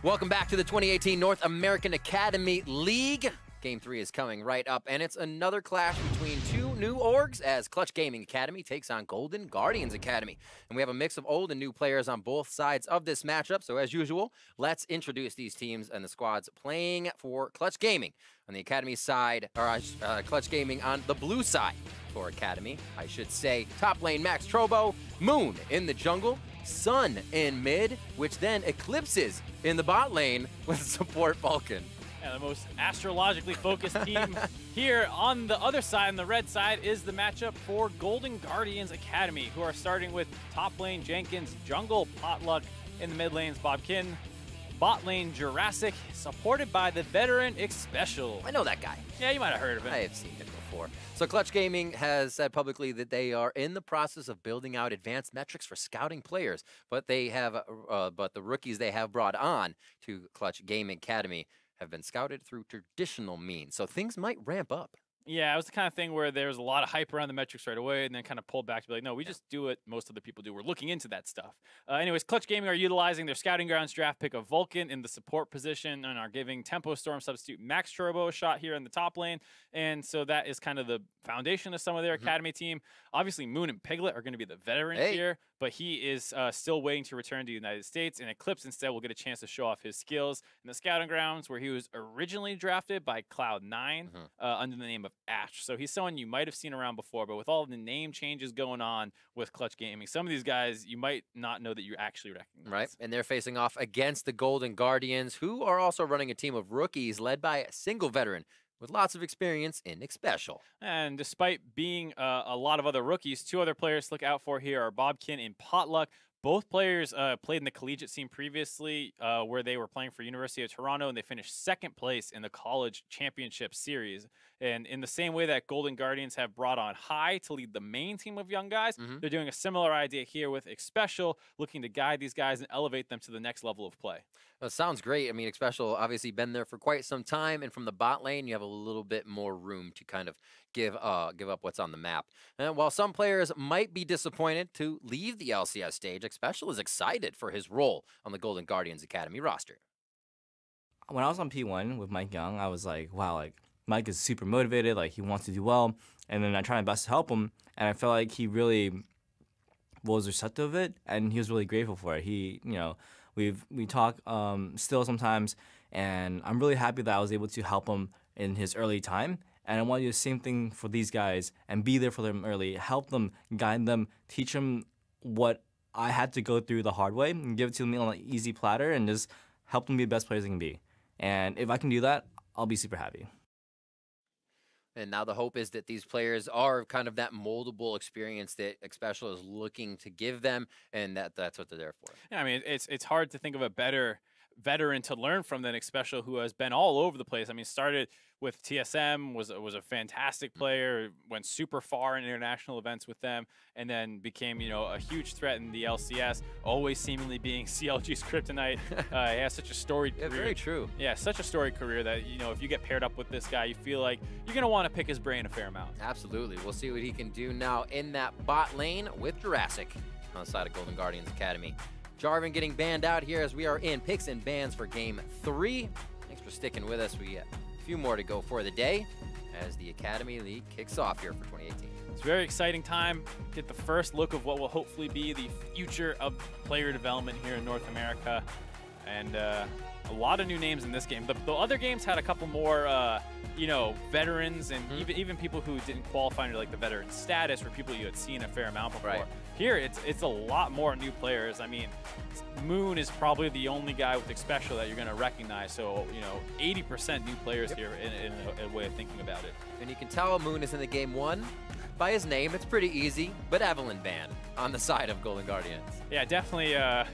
Welcome back to the 2018 North American Academy League. Game 3 is coming right up, and it's another clash between two new orgs as Clutch Gaming Academy takes on Golden Guardians Academy. And we have a mix of old and new players on both sides of this matchup. So as usual, let's introduce these teams and the squads playing for Clutch Gaming on the Academy side, or Clutch Gaming on the blue side for Academy. I should say top lane Max Trobo, Moon in the jungle, Sun in mid, which then eclipses in the bot lane with support Vulcan. Yeah, the most astrologically focused team here. On the other side, on the red side, is the matchup for Golden Guardians Academy, who are starting with top lane Jenkins, jungle Potluck, in the mid lanes Bobkin, bot lane Jurassic, supported by the veteran Xpecial. I know that guy. Yeah, you might have heard of him. I have seen him before. So Clutch Gaming has said publicly that they are in the process of building out advanced metrics for scouting players, but they have, but the rookies they have brought on to Clutch Gaming Academy have been scouted through traditional means, so things might ramp up. Yeah, it was the kind of thing where there was a lot of hype around the metrics right away and then kind of pulled back to be like, no, we just do what most of the people do. We're looking into that stuff. Anyways, Clutch Gaming are utilizing their Scouting Grounds draft pick of Vulcan in the support position and are giving Tempo Storm substitute Max Turbo a shot here in the top lane. And so that is kind of the foundation of some of their academy team. Obviously, Moon and Piglet are going to be the veterans here, but he is still waiting to return to the United States, and Eclipse instead will get a chance to show off his skills in the Scouting Grounds, where he was originally drafted by Cloud9 under the name of Ash. So he's someone you might have seen around before, but with all the name changes going on with Clutch Gaming, some of these guys you might not know that you actually recognize. Right, and they're facing off against the Golden Guardians, who are also running a team of rookies led by a single veteran with lots of experience in Xpecial. And despite being a lot of other rookies, two other players to look out for here are Bobkin and Potluck. Both players played in the collegiate scene previously, where they were playing for University of Toronto, and they finished second place in the college championship series. And in the same way that Golden Guardians have brought on High to lead the main team of young guys, they're doing a similar idea here with Xpecial, looking to guide these guys and elevate them to the next level of play. Well, it sounds great. I mean, Xpecial obviously been there for quite some time, and from the bot lane, you have a little bit more room to kind of give up what's on the map. And while some players might be disappointed to leave the LCS stage, Xpecial is excited for his role on the Golden Guardians Academy roster. When I was on P1 with Mike Young, I was like, wow, like Mike is super motivated, like he wants to do well, and then I try my best to help him, and I felt like he really was receptive of it, and he was really grateful for it. He, you know, we talk still sometimes, and I'm really happy that I was able to help him in his early time. And I want to do the same thing for these guys and be there for them early, help them, guide them, teach them what I had to go through the hard way, and give it to them on an easy platter, and just help them be the best players they can be. And if I can do that, I'll be super happy. And now the hope is that these players are kind of that moldable experience that Xpecial is looking to give them, and that's what they're there for. Yeah, I mean, it's hard to think of a better veteran to learn from than Xpecial, who has been all over the place. I mean, started with TSM, was a fantastic player, went super far in international events with them, and then became, you know, a huge threat in the LCS, always seemingly being CLG's kryptonite. He has such a storied career. Very true. Yeah, such a storied career that, you know, if you get paired up with this guy, you feel like you're going to want to pick his brain a fair amount. Absolutely. We'll see what he can do now in that bot lane with Jurassic on the side of Golden Guardians Academy. Jarvan getting banned out here as we are in picks and bans for Game 3. Thanks for sticking with us. We got a few more to go for the day as the Academy League kicks off here for 2018. It's a very exciting time. Get the first look of what will hopefully be the future of player development here in North America. And a lot of new names in this game. The other games had a couple more, you know, veterans and even people who didn't qualify under like the veteran status, or people you had seen a fair amount before. Right. Here, it's a lot more new players. I mean, Moon is probably the only guy with Xpecial that you're going to recognize. So, you know, 80% new players here in a way of thinking about it. And you can tell Moon is in the Game 1 by his name. It's pretty easy, but Evelyn ban on the side of Golden Guardians. Yeah, definitely a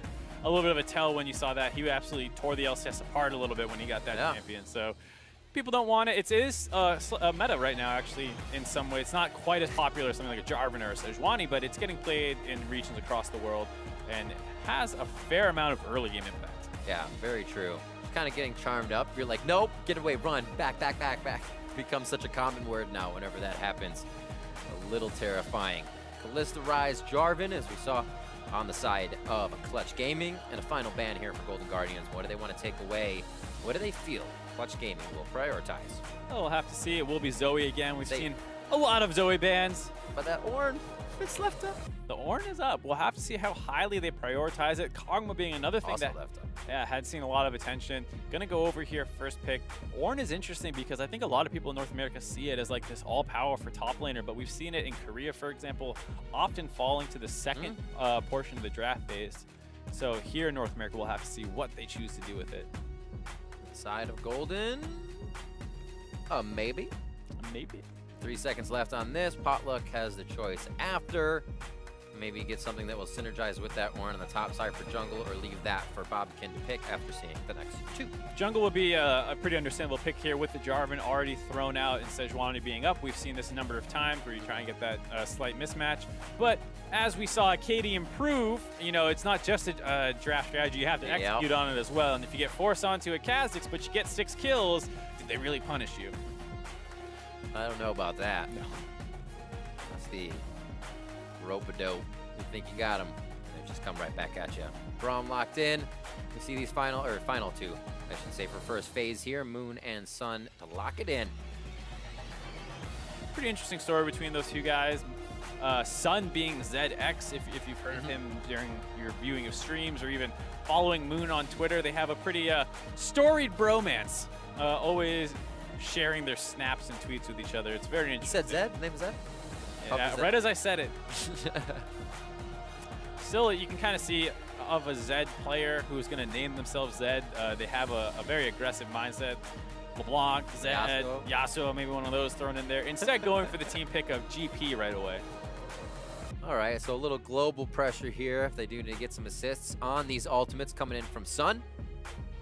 little bit of a tell when you saw that. He absolutely tore the LCS apart a little bit when he got that champion. So people don't want it. It is a meta right now, actually, in some ways. It's not quite as popular as something like a Jarvan or a Sejuani, but it's getting played in regions across the world and has a fair amount of early game impact. Yeah, very true. It's kind of getting charmed up. You're like, nope, get away, run, back, back, back, back. Becomes such a common word now whenever that happens. A little terrifying. Kalista Rise Jarvan, as we saw on the side of Clutch Gaming. And a final ban here for Golden Guardians. What do they want to take away? What do they feel Clutch Gaming will prioritize? Oh, we'll have to see. It will be Zoe again. We've seen a lot of Zoe bans. But that Ornn, it's left up. The Ornn is up. We'll have to see how highly they prioritize it. Kog'Maw being another thing Also that left up. Yeah, had seen a lot of attention. Gonna go over here first pick. Ornn is interesting because I think a lot of people in North America see it as like this all-powerful top laner, but we've seen it in Korea, for example, often falling to the second portion of the draft phase. So here in North America, we'll have to see what they choose to do with it. Side of Golden, maybe. Maybe. 3 seconds left on this. Potluck has the choice after. Maybe get something that will synergize with that Ornn on the top side for jungle, or leave that for Bobkin to pick after seeing the next two. Jungle would be a pretty understandable pick here with the Jarvan already thrown out and Sejuani being up. We've seen this a number of times where you try and get that slight mismatch. But as we saw Katie improve, you know, it's not just a draft strategy. You have to execute on it as well. And if you get forced onto a Kha'Zix, but you get 6 kills, did they really punish you? I don't know about that. No. That's the rope-a-dope. You think you got him, and they just come right back at you. Braum locked in. You see these final two, I should say, for first phase here. Moon and Sun to lock it in. Pretty interesting story between those two guys. Sun being ZX, if you've heard of him during your viewing of streams or even following Moon on Twitter, they have a pretty storied bromance. Always sharing their snaps and tweets with each other. It's very interesting. You said Zed? The name is Zed? Yeah, right as I said it. Still, you can kind of see of a Zed player who's going to name themselves Zed. They have a very aggressive mindset. LeBlanc, Zed, Yasuo, maybe one of those thrown in there. Instead, going for the team pick of GP right away. All right, so a little global pressure here if they do need to get some assists on these ultimates coming in from Sun.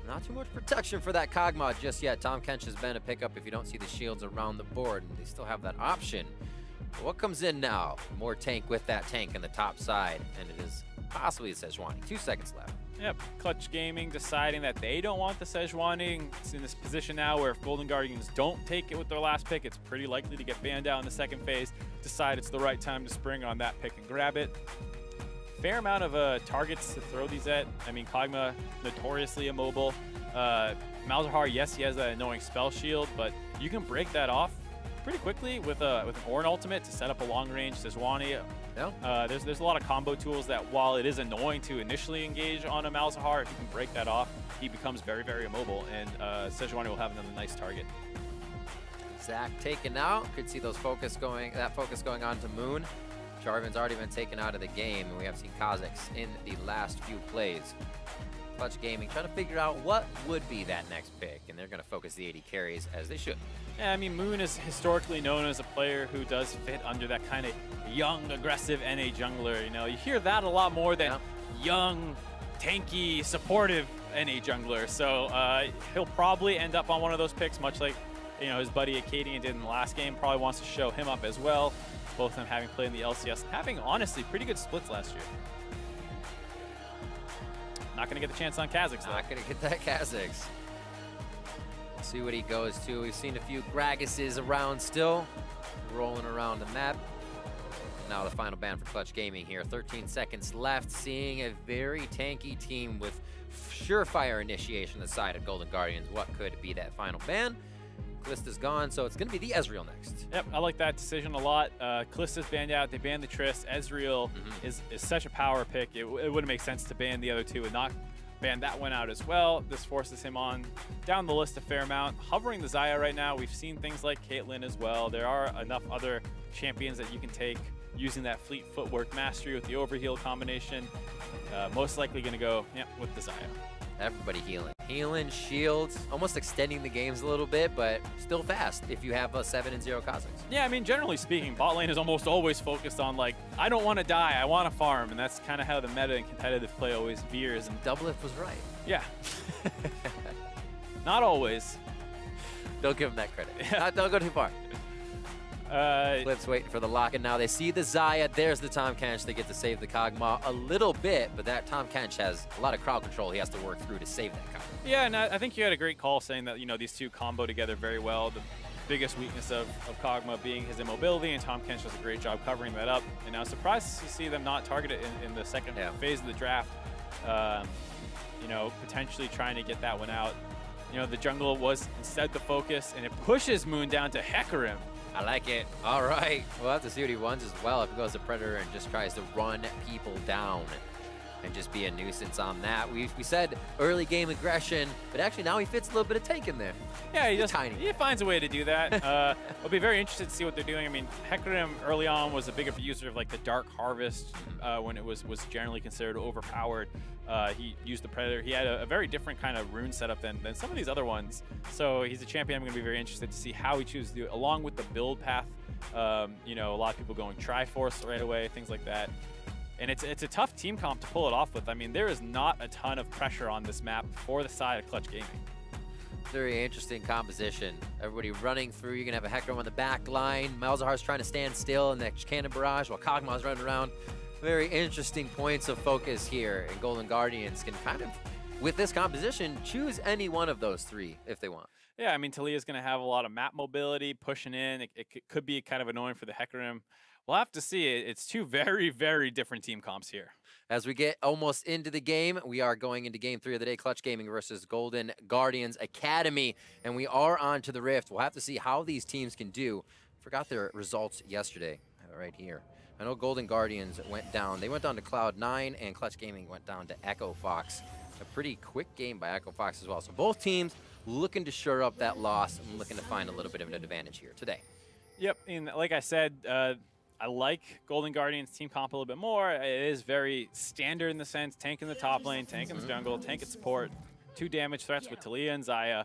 Not too much protection for that Kog'Maw just yet. Tahm Kench has been a pickup if you don't see the shields around the board, and they still have that option. But what comes in now? More tank with that tank in the top side, and it is possibly the Sejuani. 2 seconds left. Yep, Clutch Gaming deciding that they don't want the Sejuani. It's in this position now where if Golden Guardians don't take it with their last pick, it's pretty likely to get banned out in the second phase. Decide it's the right time to spring on that pick and grab it. Fair amount of targets to throw these at. I mean, Kog'Maw, notoriously immobile. Malzahar, yes, he has that annoying spell shield, but you can break that off pretty quickly with an Ornn ultimate to set up a long-range Sejuani. Yeah. There's a lot of combo tools that, while it is annoying to initially engage on a Malzahar, if you can break that off, he becomes very, very immobile, and Sejuani will have another nice target. Zach taken out. Could see that focus going on to Moon. Jarvan's already been taken out of the game, and we have seen Kha'Zix in the last few plays. Clutch Gaming trying to figure out what would be that next pick, and they're going to focus the 80 carries as they should. Yeah, I mean, Moon is historically known as a player who does fit under that kind of young, aggressive NA jungler. You know, you hear that a lot more than young, tanky, supportive NA jungler. So he'll probably end up on one of those picks, much like, you know, his buddy Acadian did in the last game. Probably wants to show him up as well. Both of them having played in the LCS, having honestly pretty good splits last year. Not going to get the chance on Kha'Zix, though. Not going to get that Kha'Zix. We'll see what he goes to. We've seen a few Gragas's around still, rolling around the map. Now the final ban for Clutch Gaming here. 13 seconds left, seeing a very tanky team with surefire initiation on the side of Golden Guardians. What could be that final ban? Callista's gone, so it's going to be the Ezreal next. Yep, I like that decision a lot. Callista's banned out. They banned the Triss. Ezreal is such a power pick. It wouldn't make sense to ban the other two and not ban that one out as well. This forces him on down the list a fair amount. Hovering the Xayah right now. We've seen things like Caitlyn as well. There are enough other champions that you can take using that fleet footwork mastery with the overheal combination. Most likely going to go with the Xayah. Everybody healing. Healing, shields, almost extending the games a little bit, but still fast if you have a 7-0 Kha'Zix. Yeah, I mean, generally speaking, bot lane is almost always focused on, like, I don't want to die, I want to farm, and that's kind of how the meta and competitive play always veers. And Doublelift was right. Yeah. Not always. Don't give him that credit. Don't go too far. Flip's waiting for the lock, and now they see the Xayah. There's the Tahm Kench. They get to save the Kog'Maw a little bit, but that Tahm Kench has a lot of crowd control he has to work through to save that Kog'Maw. Yeah, and I think you had a great call saying that, you know, these two combo together very well. biggest weakness of Kog'Maw being his immobility, and Tahm Kench does a great job covering that up. And I was surprised to see them not target it in the second phase of the draft. You know, potentially trying to get that one out. You know, the jungle was instead the focus, and it pushes Moon down to Hecarim. I like it. All right. We'll have to see what he runs as well. If he goes to Predator and just tries to run people down and just be a nuisance on that. We said early game aggression, but actually now he fits a little bit of take in there. Yeah, he finds a way to do that. I'll be very interested to see what they're doing. I mean, Hecarim early on was a big abuser of like the Dark Harvest when it was generally considered overpowered. He used the Predator. He had a very different kind of rune setup than some of these other ones. So he's a champion I'm going to be very interested to see how he chooses to do it, along with the build path. You know, a lot of people going Triforce right away, things like that. And it's a tough team comp to pull it off with. I mean, there is not a ton of pressure on this map for the side of Clutch Gaming. Very interesting composition. Everybody running through. You're going to have a Hecarim on the back line. Malzahar's trying to stand still in the cannon barrage while Kog'Maw's running around. Very interesting points of focus here. And Golden Guardians can kind of, with this composition, choose any one of those three if they want. Yeah, I mean, Talia's going to have a lot of map mobility, pushing in. It could be kind of annoying for the Hecarim. We'll have to see. It's two very, very different team comps here. As we get almost into the game, we are going into game 3 of the day, Clutch Gaming versus Golden Guardians Academy, and we are on to the Rift. We'll have to see how these teams can do. Forgot their results yesterday. I have it right here. I know Golden Guardians went down. They went down to Cloud9, and Clutch Gaming went down to Echo Fox. A pretty quick game by Echo Fox as well. So both teams looking to shore up that loss and looking to find a little bit of an advantage here today. Yep, and like I said, I like Golden Guardians team comp a little bit more. It is very standard in the sense, tank in the top lane, tank in the jungle, tank at support, 2 damage threats with Talia and Xayah.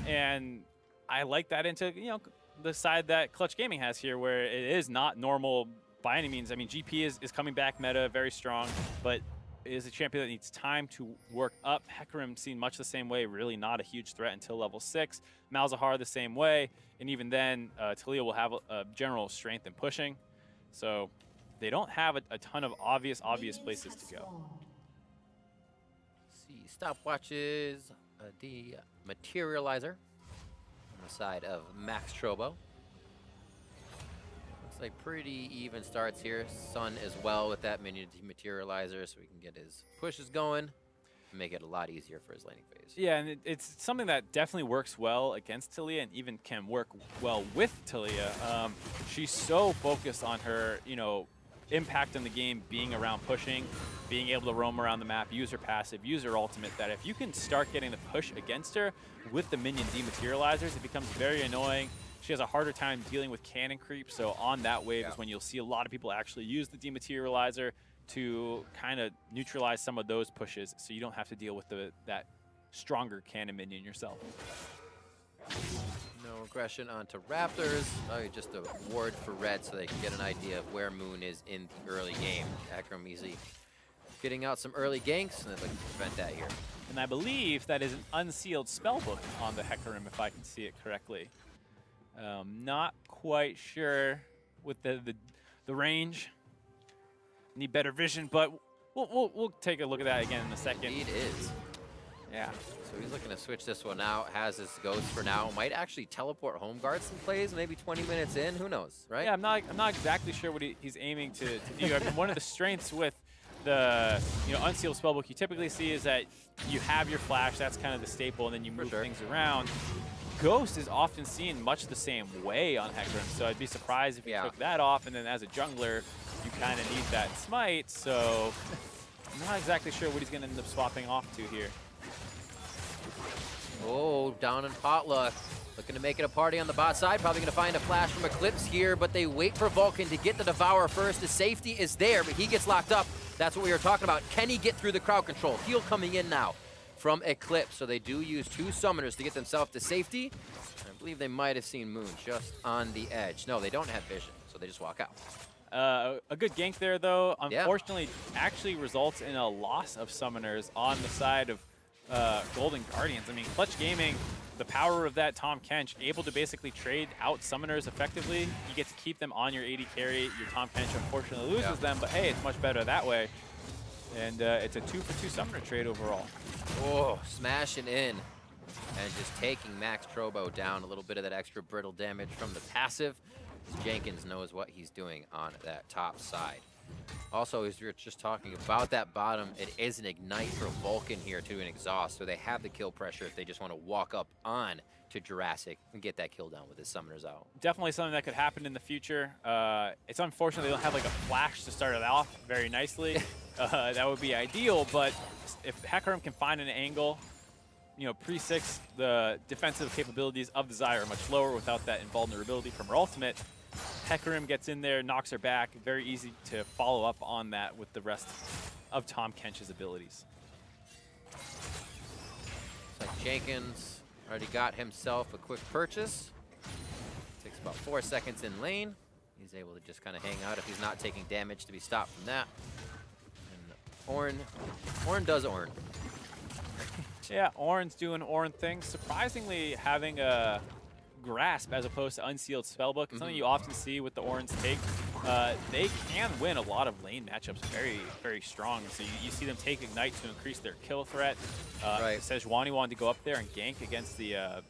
And I like that into, you know, the side that Clutch Gaming has here, where it is not normal by any means. I mean, GP is coming back meta, very strong, but is a champion that needs time to work up. Hecarim seen much the same way, really not a huge threat until level 6. Malzahar the same way, and even then, Talia will have a general strength in pushing. So they don't have a ton of obvious places to go. See, stopwatches, the Materializer on the side of Max Trobo. Looks like pretty even starts here. Sun as well with that minion Materializer, so we can get his pushes going and make it a lot easier for his laning phase. Yeah, and it's something that definitely works well against Talia and even can work well with Talia. She's so focused on her, you know, impact in the game being around pushing, being able to roam around the map, use her passive, use her ultimate, that if you can start getting the push against her with the minion dematerializers, it becomes very annoying. She has a harder time dealing with cannon creep, so on that wave is when you'll see a lot of people actually use the dematerializer to kind of neutralize some of those pushes, so you don't have to deal with that stronger cannon minion yourself. No aggression onto Raptors. Oh, just a ward for red so they can get an idea of where Moon is in the early game. Hecarim easy getting out some early ganks, and they'd like to prevent that here. And I believe that is an unsealed spellbook on the Hecarim, if I can see it correctly. Not quite sure with the range. Need better vision, but we'll take a look at that again in a second. Indeed is. Yeah. So he's looking to switch this one out. Has his ghost for now. Might actually teleport home guard some plays, maybe 20 minutes in. Who knows, right? Yeah, I'm not exactly sure what he's aiming to do. I mean, one of the strengths with the unsealed spellbook you typically see is that you have your flash. That's kind of the staple, and then you move things around. Ghost is often seen much the same way on Hecarim, so I'd be surprised if you took that off, and then as a jungler, you kind of need that smite, so I'm not exactly sure what he's going to end up swapping off to here. Oh, down in Potluck. Looking to make it a party on the bot side. Probably going to find a flash from Eclipse here, but they wait for Vulcan to get the Devourer first. His safety is there, but he gets locked up. That's what we were talking about. Can he get through the crowd control? Heal coming in now from Eclipse, so they do use 2 summoners to get themselves to safety. I believe they might have seen Moon just on the edge. No, they don't have vision, so they just walk out. A good gank there, though, unfortunately, actually results in a loss of summoners on the side of Golden Guardians. I mean, Clutch Gaming, the power of that Tahm Kench, able to basically trade out summoners effectively. You get to keep them on your AD carry. Your Tahm Kench unfortunately loses them, but hey, it's much better that way. And it's a 2-for-2 summoner trade overall. Oh, smashing in. and just taking Max Trobo down. A little bit of that extra brittle damage from the passive. Jenkins knows what he's doing on that top side. Also, as you're just talking about that bottom, it is an ignite for Vulcan here to an exhaust, so they have the kill pressure if they just want to walk up on to Jurassic and get that kill down with his summoners out. Definitely something that could happen in the future. It's unfortunate they don't have like a flash to start it off very nicely. That would be ideal, but if Hecarim can find an angle, you know, pre-6, the defensive capabilities of the Xayah are much lower without that invulnerability from her ultimate. Hecarim gets in there, knocks her back. Very easy to follow up on that with the rest of Tahm Kench's abilities. Looks like Jenkins already got himself a quick purchase. Takes about 4 seconds in lane. He's able to just kind of hang out if he's not taking damage to be stopped from that. And Ornn does Ornn. Yeah, Ornn's doing Ornn things. Surprisingly, having a grasp as opposed to unsealed spellbook. It's something you often see with the Ornns take. They can win a lot of lane matchups very, very strong. So you see them take Ignite to increase their kill threat. Right. Sejuani wanted to go up there and gank against the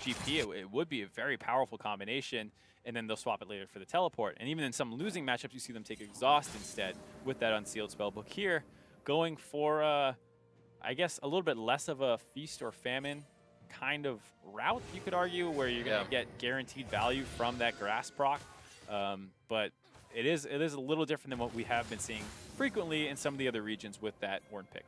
GP. It would be a very powerful combination, and then they'll swap it later for the teleport. And even in some losing matchups, you see them take Exhaust instead with that unsealed spellbook. Here, going for, I guess, a little bit less of a feast or famine kind of route, you could argue, where you're going to get guaranteed value from that grass proc. But it is a little different than what we have been seeing frequently in some of the other regions with that Ornn pick.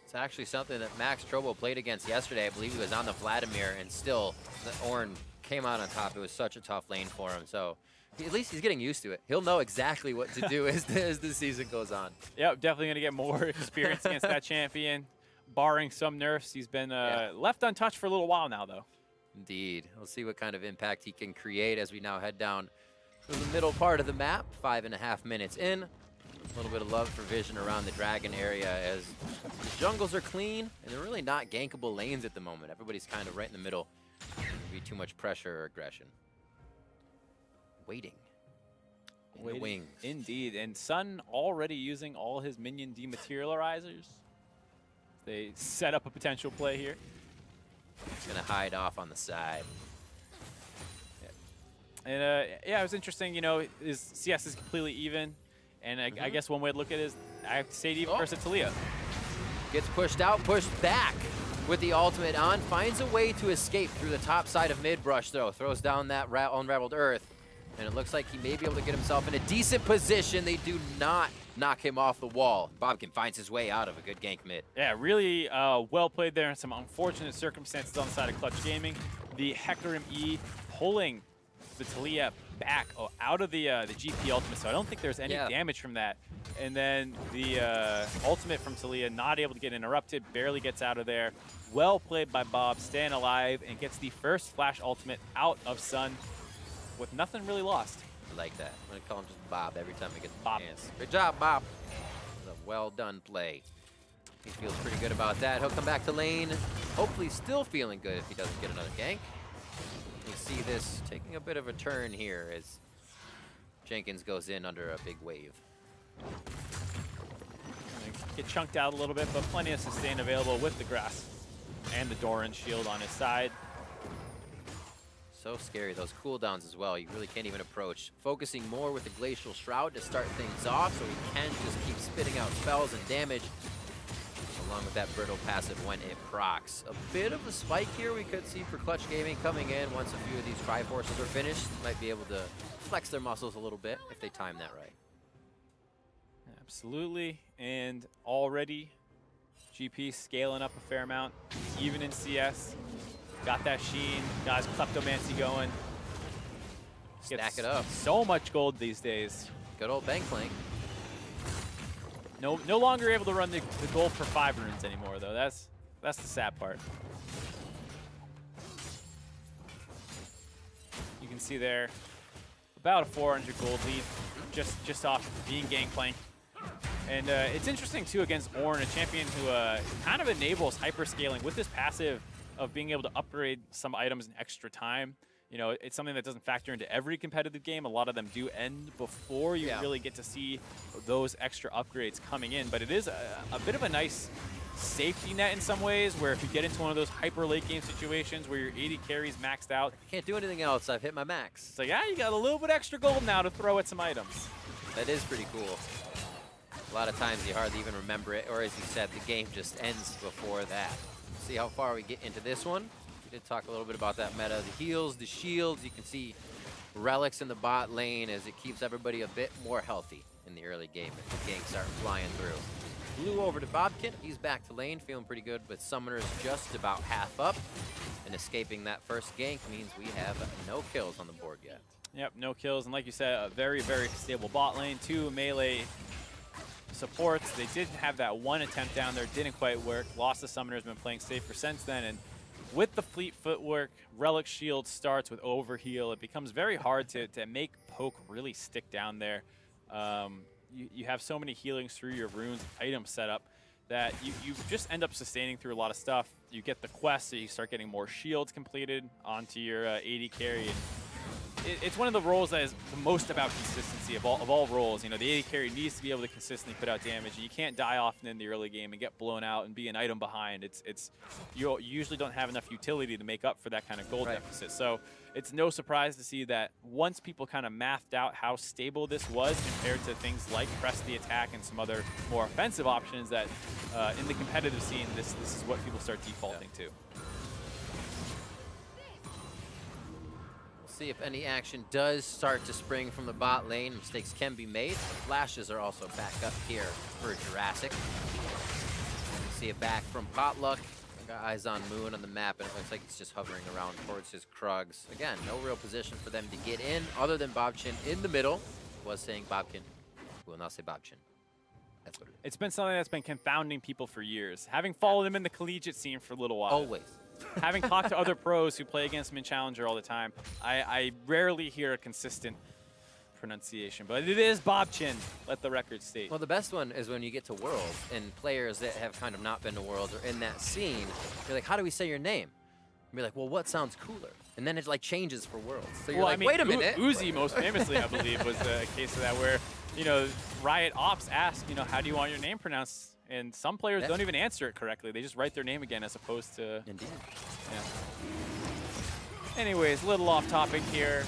It's actually something that Max Trobo played against yesterday. I believe he was on the Vladimir, and still the Ornn came out on top. It was such a tough lane for him. So at least he's getting used to it. He'll know exactly what to do as the season goes on. Yeah, definitely going to get more experience against that champion. Barring some nerfs, he's been left untouched for a little while now, though. Indeed. We'll see what kind of impact he can create as we now head down to the middle part of the map. 5.5 minutes in. A little bit of love for vision around the dragon area as the jungles are clean, and they're really not gankable lanes at the moment. Everybody's kind of right in the middle. There'd be too much pressure or aggression. Waiting. In the wings. Indeed. And Sun already using all his minion dematerializers. They set up a potential play here. He's going to hide off on the side. Yeah. And yeah, it was interesting. You know, his CS is completely even. And I guess one way to look at it is, I have to say, even versus Taliyah. Gets pushed out, pushed back with the ultimate on. Finds a way to escape through the top side of mid-brush, though. Throws down that unraveled earth. And it looks like he may be able to get himself in a decent position. They do not knock him off the wall. Bobkin finds his way out of a good gank mid. Yeah, really well played there in some unfortunate circumstances on the side of Clutch Gaming. The Hecarim E pulling the Taliyah back out of the GP ultimate, so I don't think there's any damage from that. And then the ultimate from Taliyah not able to get interrupted, barely gets out of there. Well played by Bob, staying alive, and gets the first flash ultimate out of Sun with nothing really lost. I like that. I'm going to call him just Bob every time he gets the chance. Good job, Bob. It was a well-done play. He feels pretty good about that. He'll come back to lane, hopefully still feeling good if he doesn't get another gank. You see this taking a bit of a turn here as Jenkins goes in under a big wave. Get chunked out a little bit, but plenty of sustain available with the grass and the Doran shield on his side. So scary, those cooldowns as well. You really can't even approach. Focusing more with the Glacial Shroud to start things off so he can just keep spitting out spells and damage along with that brittle passive when it procs. A bit of a spike here we could see for Clutch Gaming coming in once a few of these Triforces are finished. Might be able to flex their muscles a little bit if they time that right. Absolutely, and already GP scaling up a fair amount, even in CS. Got that Sheen, got his Kleptomancy going. Stack it up. So much gold these days. Good old bank plank. No longer able to run the gold for 5 runes anymore, though. That's the sad part. You can see there about a 400 gold lead, just off being Gangplank. And it's interesting too against Ornn, a champion who kind of enables hyperscaling with this passive of being able to upgrade some items in extra time. You know, it's something that doesn't factor into every competitive game. A lot of them do end before you really get to see those extra upgrades coming in. But it is a bit of a nice safety net in some ways, where if you get into one of those hyper late game situations where your 80 carries maxed out, Can't do anything else. I've hit my max. it's like, yeah, you got a little bit extra gold now to throw at some items. That is pretty cool. A lot of times you hardly even remember it, or as you said, the game just ends before that. See how far we get into this one. We did talk a little bit about that meta. The heals, the shields, you can see relics in the bot lane as it keeps everybody a bit more healthy in the early game as the ganks start flying through. Blue over to Bobkin. He's back to lane, feeling pretty good, but Summoner's just about half up. And escaping that first gank means we have no kills on the board yet. Yep, no kills, and like you said, a very, very stable bot lane. 2 melee supports. They did have that one attempt down there, didn't quite work. Lost the Summoner's been playing safer since then, and with the fleet footwork, Relic Shield starts with overheal. It becomes very hard to make poke really stick down there. You have so many healings through your runes item setup that you just end up sustaining through a lot of stuff. You get the quest, so you start getting more shields completed onto your 80 carry. And it's one of the roles that is the most about consistency of all roles. You know, the 80 carry needs to be able to consistently put out damage. You can't die often in the early game and get blown out and be an item behind. You usually don't have enough utility to make up for that kind of gold deficit. So it's no surprise to see that once people kind of mathed out how stable this was compared to things like press the attack and some other more offensive options, that in the competitive scene, this is what people start defaulting to. See if any action does start to spring from the bot lane. Mistakes can be made. The flashes are also back up here for Jurassic. We see it back from Potluck. Got eyes on Moon on the map, and it looks like it's just hovering around towards his Krugs. Again, no real position for them to get in, other than Bobchin in the middle. Was saying Bobkin. We will now say Bobchin. That's what it is. It's been something that's been confounding people for years. Having followed him in the collegiate scene for a little while. Always. Having talked to other pros who play against him in Challenger all the time, I rarely hear a consistent pronunciation, but it is Bobchin, let the record state. Well, the best one is when you get to Worlds and players that have kind of not been to Worlds or in that scene, you're like, how do we say your name? And you're like, well, what sounds cooler? And then it like changes for Worlds. So you're like, wait a minute. Uzi most famously, I believe, was a case of that where, you know, Riot Ops asked, you know, how do you want your name pronounced? And some players don't even answer it correctly. They just write their name again as opposed to... Indeed. Yeah. Anyways, a little off topic here.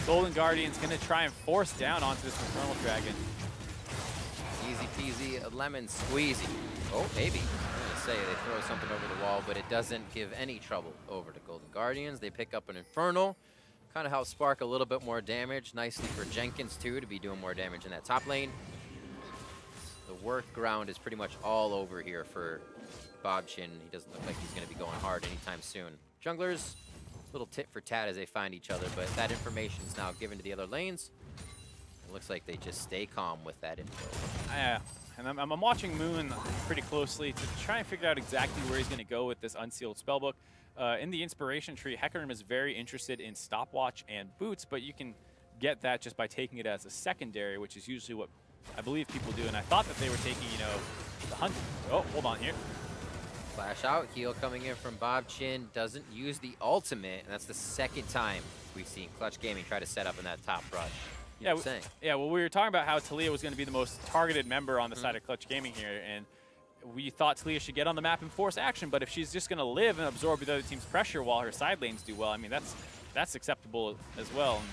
Golden Guardian's going to try and force down onto this Infernal Dragon. Easy peasy, lemon squeezy. Oh, maybe. I'm going to say they throw something over the wall, but it doesn't give any trouble over to Golden Guardians. They pick up an Infernal. Kind of helps spark a little bit more damage. Nicely for Jenkins, too, to be doing more damage in that top lane. The work ground is pretty much all over here for Bobchin. He doesn't look like he's going to be going hard anytime soon. Junglers, little tit for tat as they find each other, but that information is now given to the other lanes. It looks like they just stay calm with that info. Yeah, and I'm watching Moon pretty closely to try and figure out exactly where he's going to go with this unsealed spellbook. In the inspiration tree, Hecarim is very interested in stopwatch and boots, but you can get that just by taking it as a secondary, which is usually what I believe people do. And I thought that they were taking, you know, the hunt. Oh, hold on here. Flash out, heal coming in from Bobchin. Doesn't use the ultimate, and that's the second time we've seen Clutch Gaming try to set up in that top rush. Yeah, well, we were talking about how Talia was going to be the most targeted member on the side of Clutch Gaming here, and we thought Talia should get on the map and force action, but if she's just going to live and absorb the other team's pressure while her side lanes do well, I mean, that's acceptable as well. And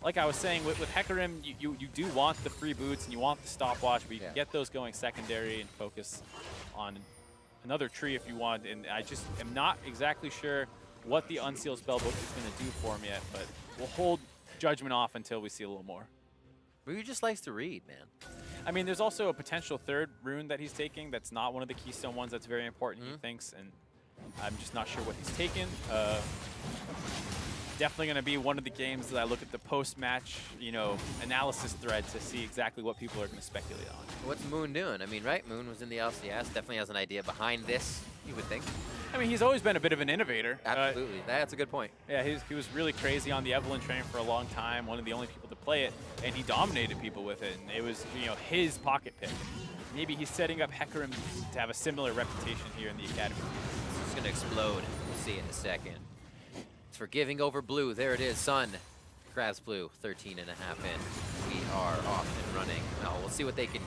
like I was saying, with Hecarim, you do want the free boots and you want the stopwatch, but you can get those going secondary and focus on another tree if you want. And I just am not exactly sure what the unsealed spellbook is going to do for him yet, but we'll hold judgment off until we see a little more. Ryu just likes to read, man. I mean, there's also a potential third rune that he's taking that's not one of the keystone ones that's very important, he thinks, and I'm just not sure what he's taken. Definitely going to be one of the games that I look at the post-match, you know, analysis thread to see exactly what people are going to speculate on. What's Moon doing? I mean, right? Moon was in the LCS. Definitely has an idea behind this, you would think. I mean, he's always been a bit of an innovator. Absolutely. That's a good point. Yeah, he was really crazy on the Evelynn train for a long time, one of the only people to play it, and he dominated people with it, and it was, you know, his pocket pick. Maybe he's setting up Hecarim to have a similar reputation here in the Academy. It's going to explode. We'll see in a second. Forgiving over blue. There it is, Sun. Grabs blue, 13.5 in. We are off and running. Now, we'll see what they can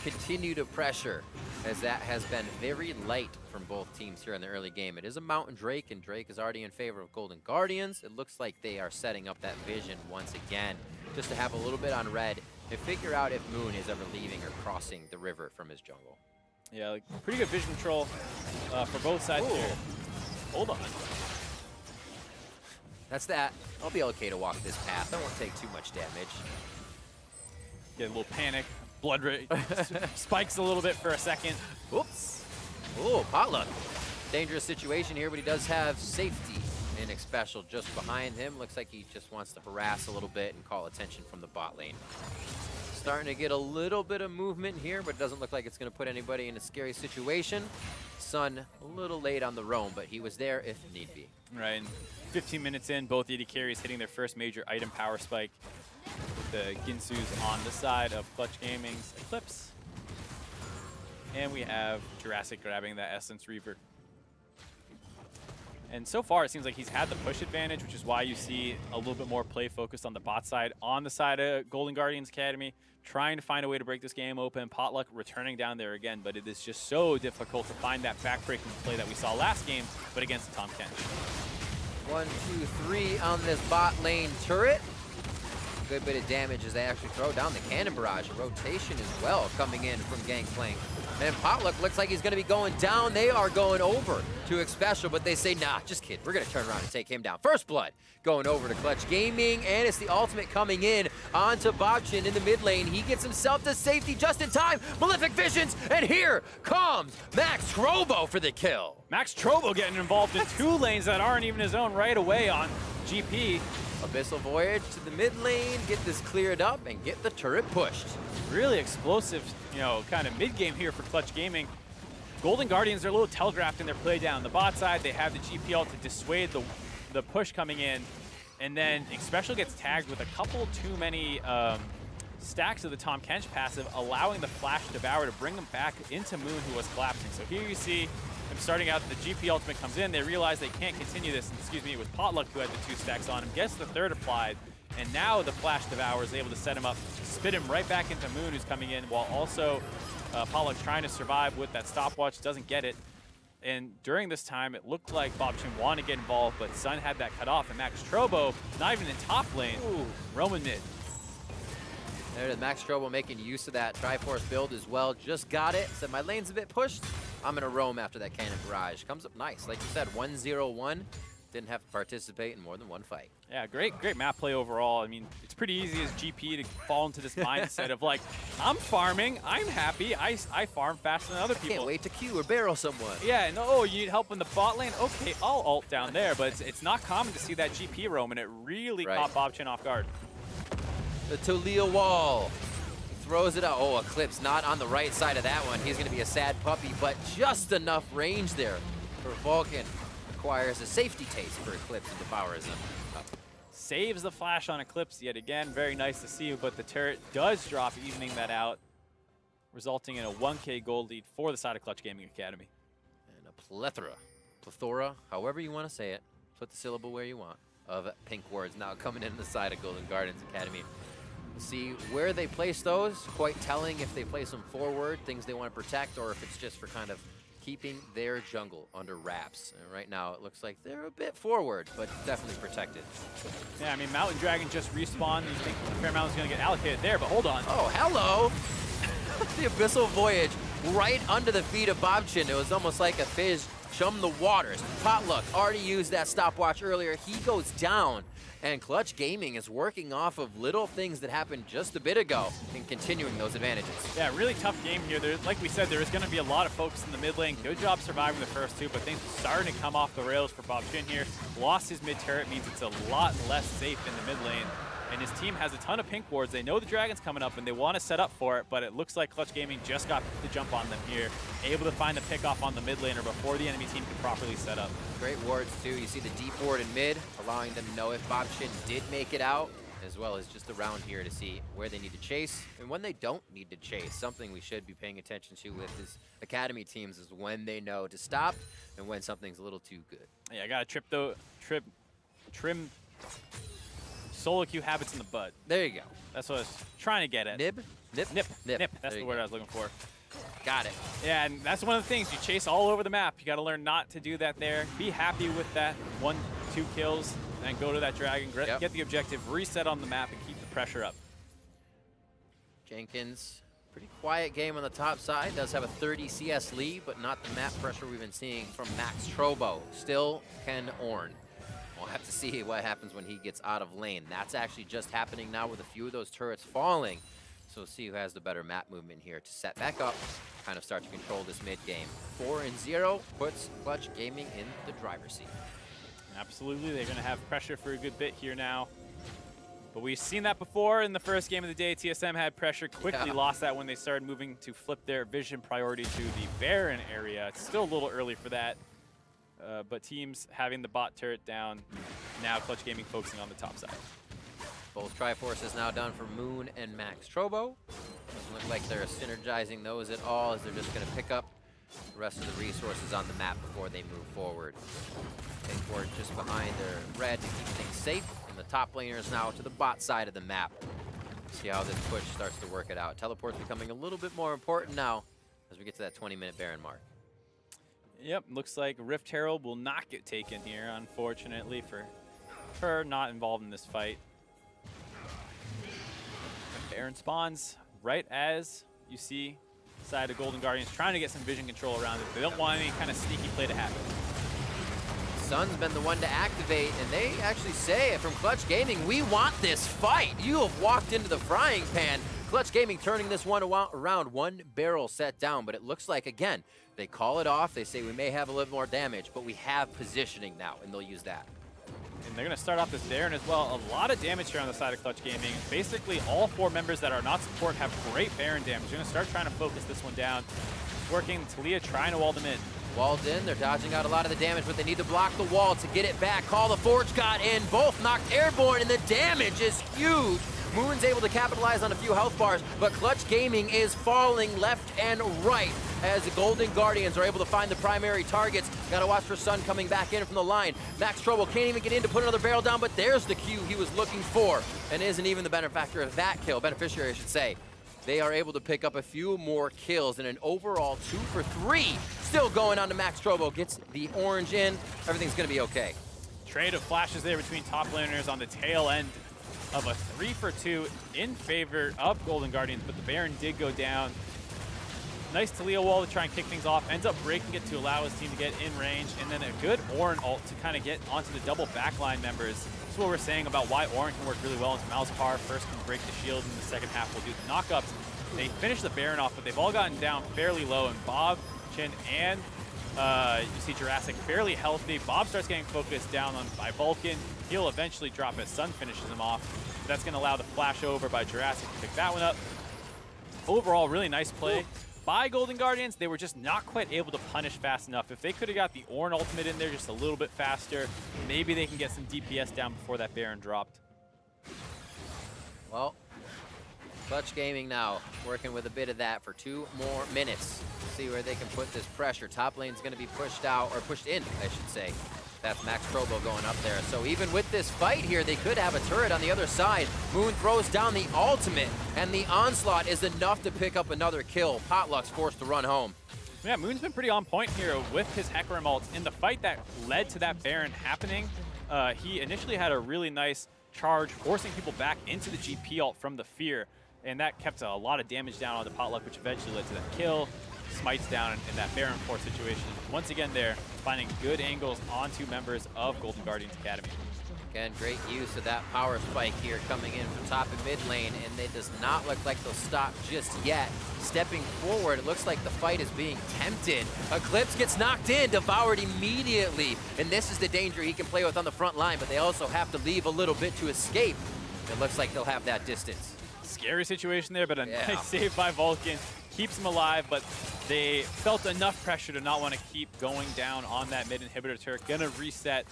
continue to pressure as that has been very light from both teams here in the early game. It is a Mountain Drake, and Drake is already in favor of Golden Guardians. It looks like they are setting up that vision once again, just to have a little bit on red and figure out if Moon is ever leaving or crossing the river from his jungle. Yeah, like pretty good vision control for both sides here. Hold on. That's that. I'll be okay to walk this path. I won't take too much damage. Get a little panic. Blood rate spikes a little bit for a second. Oops. Oh, Potluck. Dangerous situation here, but he does have safety in Special just behind him. Looks like he just wants to harass a little bit and call attention from the bot lane. Starting to get a little bit of movement here, but it doesn't look like it's going to put anybody in a scary situation. Sun a little late on the roam, but he was there if need be. Right, and 15 minutes in, both AD carries hitting their first major item power spike. The Ginsu's on the side of Clutch Gaming's Eclipse. And we have Jurassic grabbing that Essence Reaver. And so far, it seems like he's had the push advantage, which is why you see a little bit more play focused on the bot side, on the side of Golden Guardians Academy, trying to find a way to break this game open. Potluck returning down there again, but it is just so difficult to find that backbreaking play that we saw last game, but against Tom Kench. 1, 2, 3 on this bot lane turret. Good bit of damage as they actually throw down the cannon barrage. A rotation as well coming in from Gangplank. And Potluck looks like he's going to be going down. They are going over to Special, but they say, nah, just kidding. We're going to turn around and take him down. First blood going over to Clutch Gaming, and it's the ultimate coming in onto Bobchin in the mid lane. He gets himself to safety just in time. Malefic Visions, and here comes Max Trobo for the kill. Max Trobo getting involved in 2 lanes that aren't even his own right away on GP. Abyssal Voyage to the mid lane, get this cleared up, and get the turret pushed. Really explosive, you know, kind of mid-game here for Clutch Gaming. Golden Guardians are a little telegraphed in their play down the bot side. They have the GP ult to dissuade the push coming in, and then Special gets tagged with a couple too many stacks of the Tom Kench passive, allowing the Flash Devour to bring him back into Moon, who was collapsing. So here you see him starting out, the GP ultimate comes in, they realize they can't continue this, and excuse me, it was Potluck who had the 2 stacks on him, gets the 3rd applied, and now the Flash Devour is able to set him up, spit him right back into Moon, who's coming in, while also Potluck trying to survive with that stopwatch, doesn't get it. And during this time, it looked like Bobchin wanted to get involved, but Sun had that cut off, and Max Trobo, not even in top lane, Roman mid. There's Max Trobo making use of that Triforce build as well. Just got it. Said my lane's a bit pushed. I'm going to roam after that cannon barrage. Comes up nice. Like you said, 1-0-1. Didn't have to participate in more than one fight. Yeah, great map play overall. I mean, it's pretty easy as GP to fall into this mindset of like, I'm farming, I'm happy, I farm faster than other people. Can't wait to queue or barrel someone. Yeah, and oh, you need help in the bot lane? Okay, I'll ult down there, but it's not common to see that GP roam, and it really caught Bobchin off guard. The Tolia wall. He throws it out. Oh, Eclipse not on the right side of that one. He's going to be a sad puppy, but just enough range there for Vulcan. Acquires a safety taste for Eclipse and devours him. Saves the flash on Eclipse yet again. Very nice to see, but the turret does drop, evening that out, resulting in a 1K gold lead for the side of Clutch Gaming Academy. And a plethora, however you want to say it, put the syllable where you want, of pink words now coming in the side of Golden Guardians Academy. See where they place those, quite telling if they place them forward, things they want to protect, or if it's just for kind of keeping their jungle under wraps. And right now it looks like they're a bit forward, but definitely protected. Yeah, I mean, Mountain Dragon just respawned. You think Fair Mountain's going to get allocated there, but hold on. Oh, hello! The Abyssal Voyage right under the feet of Bobchin. It was almost like a fish chum the waters. Potluck already used that stopwatch earlier. He goes down. And Clutch Gaming is working off of little things that happened just a bit ago and continuing those advantages. Yeah, really tough game here. Like we said, there is going to be a lot of focus in the mid lane. Good job surviving the first 2, but things are starting to come off the rails for Bobchin here. Lost his mid turret means it's a lot less safe in the mid lane. And his team has a ton of pink wards. They know the Dragon's coming up and they want to set up for it, but it looks like Clutch Gaming just got the jump on them here. Able to find the pick off on the mid laner before the enemy team can properly set up. Great wards too. You see the deep ward in mid, allowing them to know if Bobchin did make it out, as well as just around here to see where they need to chase and when they don't need to chase. Something we should be paying attention to with his academy teams is when they know to stop and when something's a little too good. Yeah, I got to trim solo queue habits in the bud. There you go. That's what I was trying to get at. Nib? Nip. That's the word I was looking for. Got it. Yeah, and that's one of the things. You chase all over the map. You got to learn not to do that there. Be happy with that 1-2 kills and go to that dragon, get the objective, reset on the map, and keep the pressure up. Jenkins, pretty quiet game on the top side. Does have a 30 CS lead, but not the map pressure we've been seeing from Max Trobo. Still Ken Orn. We'll have to see what happens when he gets out of lane. That's actually just happening now with a few of those turrets falling. So we'll see who has the better map movement here to set back up, kind of start to control this mid game. 4-0 puts Clutch Gaming in the driver's seat. Absolutely, they're going to have pressure for a good bit here now. But we've seen that before in the first game of the day. TSM had pressure, quickly lost that when they started moving to flip their vision priority to the Baron area. It's still a little early for that. But teams having the bot turret down, now Clutch Gaming focusing on the top side. Both Triforces now done for Moon and Max Trobo. Doesn't look like they're synergizing those at all, as they're just going to pick up the rest of the resources on the map before they move forward. Take forward just behind their red to keep things safe, and the top laners now to the bot side of the map. See how this push starts to work it out. Teleport's becoming a little bit more important now as we get to that 20-minute Baron mark. Yep, looks like Rift Herald will not get taken here, unfortunately, for her not involved in this fight. Baron spawns right as you see side of Golden Guardians trying to get some vision control around it. They don't want any kind of sneaky play to happen. Sun's been the one to activate, and they actually say from Clutch Gaming, we want this fight. You have walked into the frying pan. Clutch Gaming turning this one around, one barrel set down, but it looks like, again, they call it off. They say we may have a little more damage, but we have positioning now, and they'll use that. And they're going to start off this Baron as well. A lot of damage here on the side of Clutch Gaming. Basically, all 4 members that are not support have great Baron damage. They're going to start trying to focus this one down. Working, Talia trying to wall them in. Walled in, they're dodging out a lot of the damage, but they need to block the wall to get it back. Call the Forge God in, both knocked airborne, and the damage is huge. Moon's able to capitalize on a few health bars, but Clutch Gaming is falling left and right as the Golden Guardians are able to find the primary targets. Gotta watch for Sun coming back in from the line. Max Trouble can't even get in to put another barrel down, but there's the Q he was looking for, and isn't even the benefactor of that kill, beneficiary I should say. They are able to pick up a few more kills and an overall 2 for 3. Still going on to Max Trobo, gets the orange in. Everything's gonna be okay. Trade of flashes there between top laners on the tail end of a 3 for 2 in favor of Golden Guardians, but the Baron did go down. Nice Talia wall to try and kick things off. Ends up breaking it to allow his team to get in range, and then a good Ornn ult to kind of get onto the double backline members. This is what we're saying about why Ornn can work really well into Malzahar. First can break the shield, and the second half will do the knockups. They finish the Baron off, but they've all gotten down fairly low, and Bob, Chin, and you see Jurassic fairly healthy. Bob starts getting focused down on by Vulcan. He'll eventually drop as Sun finishes him off. That's going to allow the flash over by Jurassic to pick that one up. Overall, really nice play by Golden Guardians. They were just not quite able to punish fast enough. If they could have got the Ornn ultimate in there just a little bit faster, maybe they can get some DPS down before that Baron dropped. Well, Clutch Gaming now working with a bit of that for 2 more minutes. See where they can put this pressure. Top lane's going to be pushed out, or pushed in, I should say. That's Max Trobo going up there. So even with this fight here, they could have a turret on the other side. Moon throws down the ultimate, and the onslaught is enough to pick up another kill. Potluck's forced to run home. Yeah, Moon's been pretty on point here with his Hecarim ult. In the fight that led to that Baron happening, he initially had a really nice charge, forcing people back into the GP ult from the Fear, and that kept a lot of damage down onto Potluck, which eventually led to that kill. Smites down in that Baron 4 situation. Once again there, finding good angles onto members of Golden Guardians Academy. Again, great use of that power spike here coming in from top and mid lane, and it does not look like they'll stop just yet. Stepping forward, it looks like the fight is being tempted. Eclipse gets knocked in, devoured immediately, and this is the danger he can play with on the front line, but they also have to leave a little bit to escape. It looks like they'll have that distance. Scary situation there, but a nice save by Vulcan. Keeps him alive, but they felt enough pressure to not want to keep going down on that mid inhibitor turret. Gonna reset.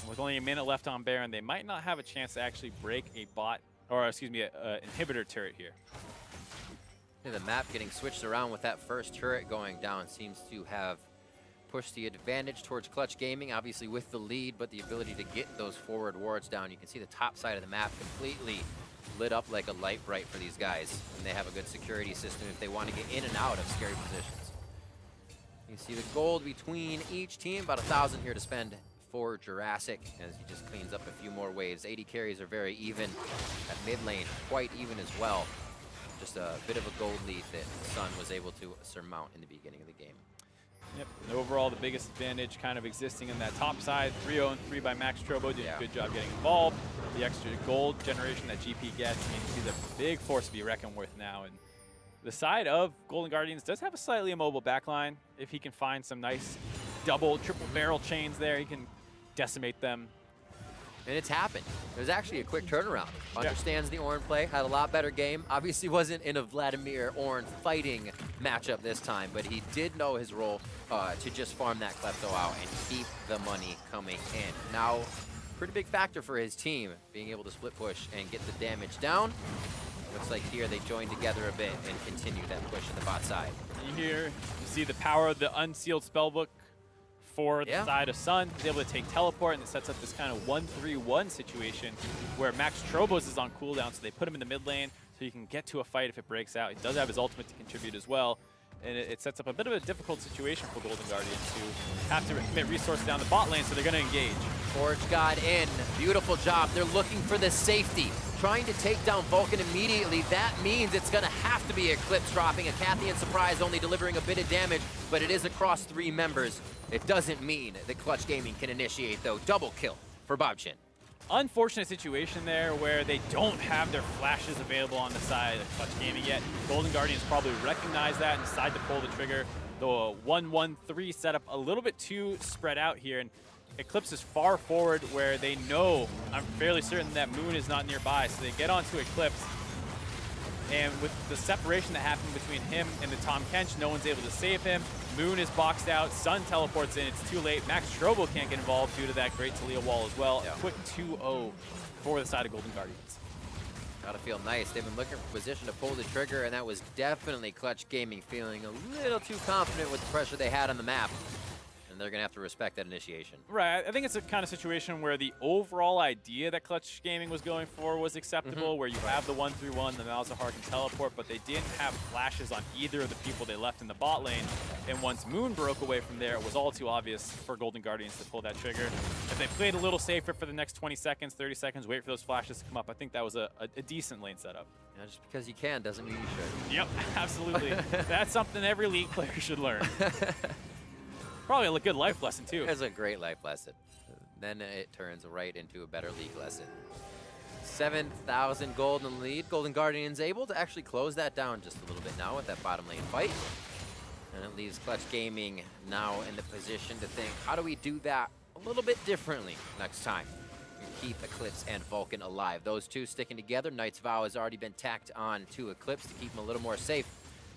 With only a minute left on Baron, they might not have a chance to actually break a bot, or excuse me, an inhibitor turret here. Yeah, the map getting switched around with that first turret going down seems to have pushed the advantage towards Clutch Gaming, obviously with the lead, but the ability to get those forward wards down. You can see the top side of the map completely lit up like a light bright for these guys, and they have a good security system if they want to get in and out of scary positions. You see the gold between each team, about 1,000 here to spend for Jurassic as he just cleans up a few more waves. 80 carries are very even. At mid lane, quite even as well. Just a bit of a gold lead that Sun was able to surmount in the beginning of the game. Yep. And overall, the biggest advantage kind of existing in that top side. 3-0-3 by Max Trobo, doing a good job getting involved. The extra gold generation that GP gets, I mean, he's a big force to be reckoned with now. And the side of Golden Guardians does have a slightly immobile backline. If he can find some nice double, triple barrel chains there, he can decimate them. And it's happened. There's actually a quick turnaround. Understands the Ornn play, had a lot better game. Obviously wasn't in a Vladimir Ornn fighting matchup this time, but he did know his role to just farm that Klepto out and keep the money coming in. Now, pretty big factor for his team, being able to split push and get the damage down. Looks like here they join together a bit and continue that push in the bot side. Here, you see the power of the unsealed spellbook for the side of Sun. He's able to take teleport, and it sets up this kind of 1-3-1 situation where Max Trobos is on cooldown, so they put him in the mid lane so he can get to a fight if it breaks out. He does have his ultimate to contribute as well, and it sets up a bit of a difficult situation for Golden Guardians who have to commit resources down the bot lane, so they're going to engage. Forge God in. Beautiful job. They're looking for the safety. Trying to take down Vulcan immediately. That means it's going to have to be Eclipse dropping. A Cathian surprise only delivering a bit of damage, but it is across 3 members. It doesn't mean that Clutch Gaming can initiate, though. Double kill for Bobchin. Unfortunate situation there where they don't have their flashes available on the side of Clutch Gaming yet. Golden Guardians probably recognize that and decide to pull the trigger. The 1-1-3 setup a little bit too spread out here, and Eclipse is far forward where they know, I'm fairly certain that Moon is not nearby, so they get onto Eclipse. And with the separation that happened between him and the Tom Kench, no one's able to save him. Moon is boxed out, Sun teleports in, it's too late. Max Strobel can't get involved due to that great Talia wall as well. A quick 2-0 for the side of Golden Guardians. Gotta feel nice. They've been looking for position to pull the trigger, and that was definitely Clutch Gaming feeling a little too confident with the pressure they had on the map. They're going to have to respect that initiation. Right. I think it's a kind of situation where the overall idea that Clutch Gaming was going for was acceptable, where you have the 1-3-1, the Malzahar can teleport, but they didn't have flashes on either of the people they left in the bot lane. And once Moon broke away from there, it was all too obvious for Golden Guardians to pull that trigger. If they played a little safer for the next 20 seconds, 30 seconds, wait for those flashes to come up, I think that was a decent lane setup. Yeah, just because you can doesn't mean you should. Yep, absolutely. That's something every League player should learn. Probably a good life lesson, too. It's a great life lesson. Then it turns right into a better League lesson. 7,000 golden lead. Golden Guardians able to actually close that down just a little bit now with that bottom lane fight. And it leaves Clutch Gaming now in the position to think, how do we do that a little bit differently next time? And keep Eclipse and Vulcan alive. Those two sticking together. Knight's Vow has already been tacked on to Eclipse to keep him a little more safe.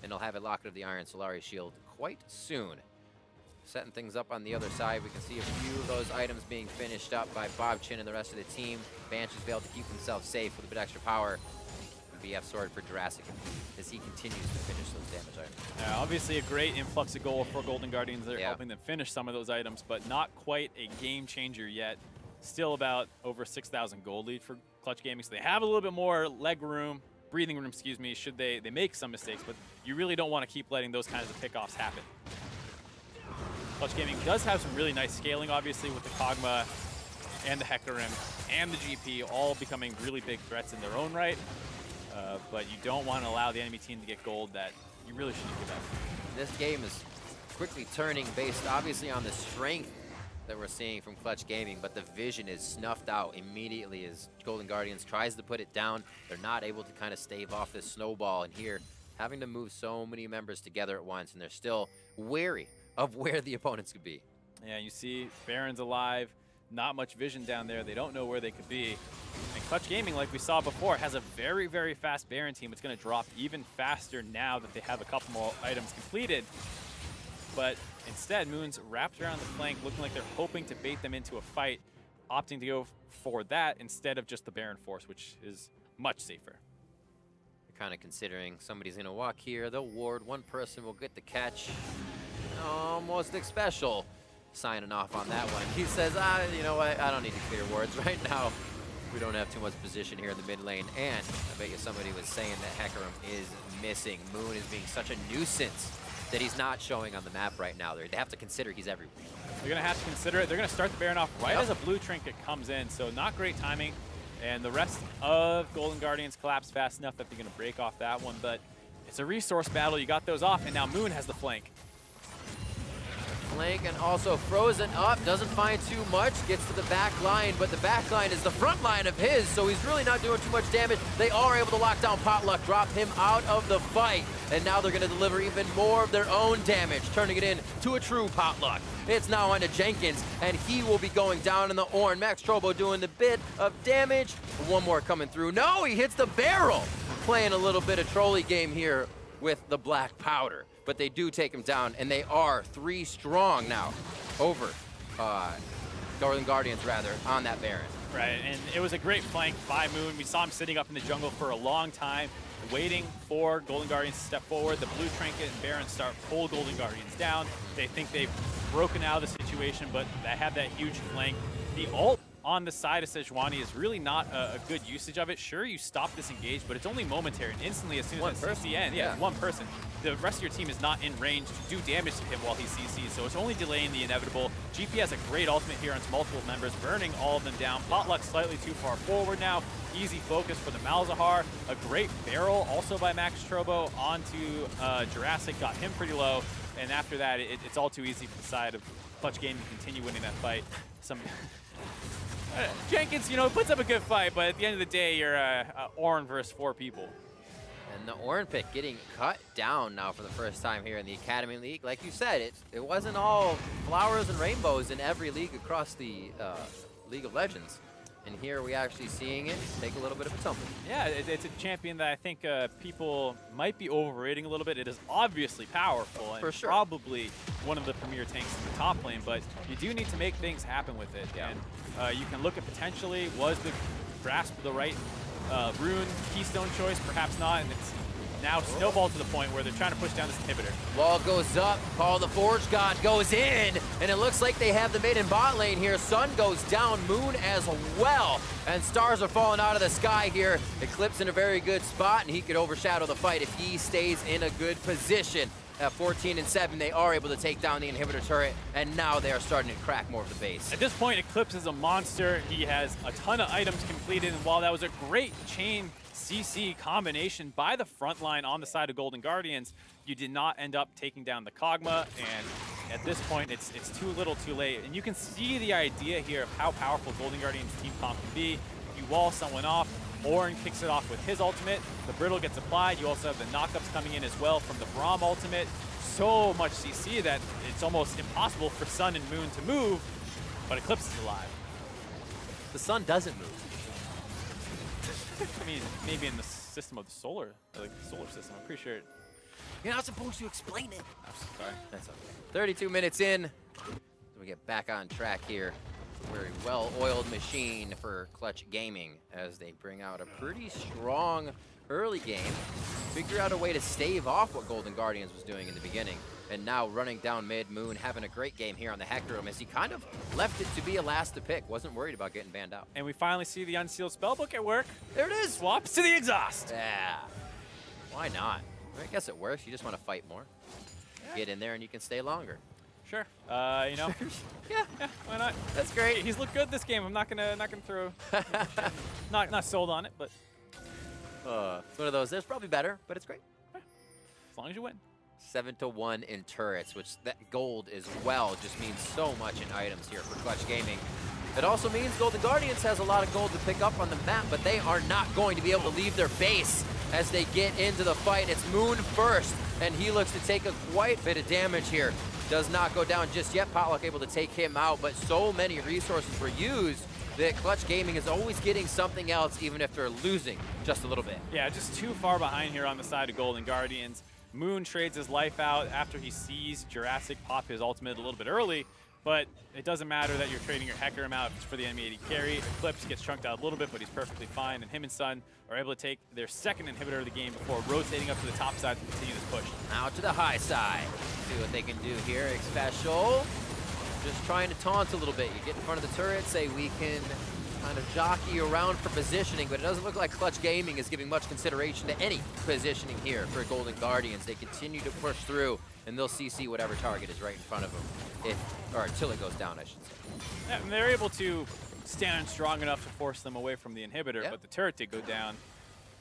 And he'll have a Locket of the Iron Solari Shield quite soon. Setting things up on the other side, we can see a few of those items being finished up by Bobchin and the rest of the team. Banshee's failed to keep himself safe with a bit extra power. BF sword for Jurassic as he continues to finish those damage items. Yeah, obviously a great influx of gold for Golden Guardians. They're helping them finish some of those items, but not quite a game changer yet. Still about over 6,000 gold lead for Clutch Gaming, so they have a little bit more leg room, breathing room, excuse me, should they make some mistakes, but you really don't want to keep letting those kinds of pickoffs happen. Clutch Gaming does have some really nice scaling, obviously, with the Kog'Maw and the Hecarim and the GP all becoming really big threats in their own right. But you don't want to allow the enemy team to get gold that you really shouldn't give up. This game is quickly turning based, obviously, on the strength that we're seeing from Clutch Gaming, but the vision is snuffed out immediately as Golden Guardians tries to put it down. They're not able to kind of stave off this snowball, and here, having to move so many members together at once, and they're still wary of where the opponents could be. Yeah, you see Baron's alive, not much vision down there. They don't know where they could be. And Clutch Gaming, like we saw before, has a very, very fast Baron team. It's going to drop even faster now that they have a couple more items completed. But instead, Moon's wrapped around the flank, looking like they're hoping to bait them into a fight, opting to go for that instead of just the Baron Force, which is much safer. Kind of considering somebody's going to walk here. They'll ward. One person will get the catch. Almost special signing off on that one. He says, you know what? I don't need to clear wards right now. We don't have too much position here in the mid lane, and I bet you somebody was saying that Hecarim is missing. Moon is being such a nuisance that he's not showing on the map right now. They have to consider he's everywhere. They're going to have to consider it. They're going to start the Baron off right as a blue trinket comes in, so not great timing. And the rest of Golden Guardians collapse fast enough that they're going to break off that one, but it's a resource battle. You got those off, and now Moon has the flank. Flank and also frozen up, doesn't find too much, gets to the back line, but the back line is the front line of his, so he's really not doing too much damage. They are able to lock down Potluck, drop him out of the fight, and now they're going to deliver even more of their own damage, turning it into a true Potluck. It's now on to Jenkins, and he will be going down in the Ornn. Max Trobo doing the bit of damage. One more coming through. No, he hits the barrel. Playing a little bit of trolley game here with the black powder. But they do take him down, and they are 3 strong now over Golden Guardians, rather, on that Baron. Right, and it was a great flank by Moon. We saw him sitting up in the jungle for a long time, waiting for Golden Guardians to step forward. The blue trinket and Baron start pull Golden Guardians down. They think they've broken out of the situation, but they have that huge flank. The ult on the side of Sejuani is really not a good usage of it. Sure, you stop this engage, but it's only momentary. And instantly, as soon as that CC ends, one person, the rest of your team is not in range to do damage to him while he CCs, so it's only delaying the inevitable. GP has a great ultimate here on multiple members, burning all of them down. Potluck slightly too far forward now. Easy focus for the Malzahar. A great barrel also by Max Trobo onto Jurassic, got him pretty low. And after that, it's all too easy for the side of Clutch Gaming to continue winning that fight. Jenkins, you know, puts up a good fight, but at the end of the day, you're Ornn versus 4 people. And the Ornn pick getting cut down now for the first time here in the Academy League. Like you said, it wasn't all flowers and rainbows in every league across the League of Legends. And here we actually seeing it take a little bit of a tumble. Yeah, it's a champion that I think people might be overrating a little bit. It is obviously powerful and probably one of the premier tanks in the top lane, but you do need to make things happen with it. Yeah. And you can look at potentially, was the grasp the right rune keystone choice? Perhaps not, and it's now snowballed to the point where they're trying to push down this inhibitor. Wall goes up, Paul the Forge God goes in, and it looks like they have the mid in bot lane here. Sun goes down, Moon as well, and stars are falling out of the sky here. Eclipse in a very good spot, and he could overshadow the fight if he stays in a good position. At 14 and 7, they are able to take down the inhibitor turret, and now they are starting to crack more of the base. At this point, Eclipse is a monster. He has a ton of items completed, and while that was a great chain CC combination by the front line on the side of Golden Guardians, you did not end up taking down the Kog'Maw, and at this point, it's too little too late. And you can see the idea here of how powerful Golden Guardians team comp can be. You wall someone off, Ornn kicks it off with his ultimate, the Brittle gets applied, you also have the knockups coming in as well from the Braum ultimate. So much CC that it's almost impossible for Sun and Moon to move, but Eclipse is alive. The Sun doesn't move. I mean, maybe in the system of the solar system, I'm pretty sure. You're not supposed to explain it. I'm sorry. That's okay. 32 minutes in, we get back on track here. Very well-oiled machine for Clutch Gaming as they bring out a pretty strong early game. Figure out a way to stave off what Golden Guardians was doing in the beginning. And now running down mid, Moon having a great game here on the Hecarim as he kind of left it to be a last to pick. Wasn't worried about getting banned out. And we finally see the unsealed spellbook at work. There it is. Swaps to the exhaust. Yeah. Why not? I guess it works. You just want to fight more. Yeah. Get in there and you can stay longer. Sure. You know. yeah, why not? That's great. He's looked good this game. I'm not gonna throw. not sold on it, but. It's one of those. There's probably better, but it's great. Yeah. As long as you win. 7-1 in turrets, which that gold as well just means so much in items here for Clutch Gaming. It also means Golden Guardians has a lot of gold to pick up on the map, but they are not going to be able to leave their base as they get into the fight. It's Moon first, and he looks to take quite a bit of damage here. Does not go down just yet. Potluck able to take him out, but so many resources were used that Clutch Gaming is always getting something else, even if they're losing just a little bit. Yeah, just too far behind here on the side of Golden Guardians. Moon trades his life out after he sees Jurassic pop his ultimate a little bit early, but it doesn't matter that you're trading your Hecarim out for the enemy AD carry. Eclipse gets chunked out a little bit, but he's perfectly fine, and him and Sun are able to take their second inhibitor of the game before rotating up to the top side to continue this push. Now to the high side. See what they can do here. Special. Just trying to taunt a little bit. You get in front of the turret, say we can kind of jockey around for positioning, but it doesn't look like Clutch Gaming is giving much consideration to any positioning here for Golden Guardians. They continue to push through, and they'll CC whatever target is right in front of them, or until it goes down, I should say. Yeah, and they're able to stand strong enough to force them away from the inhibitor, but the turret did go down.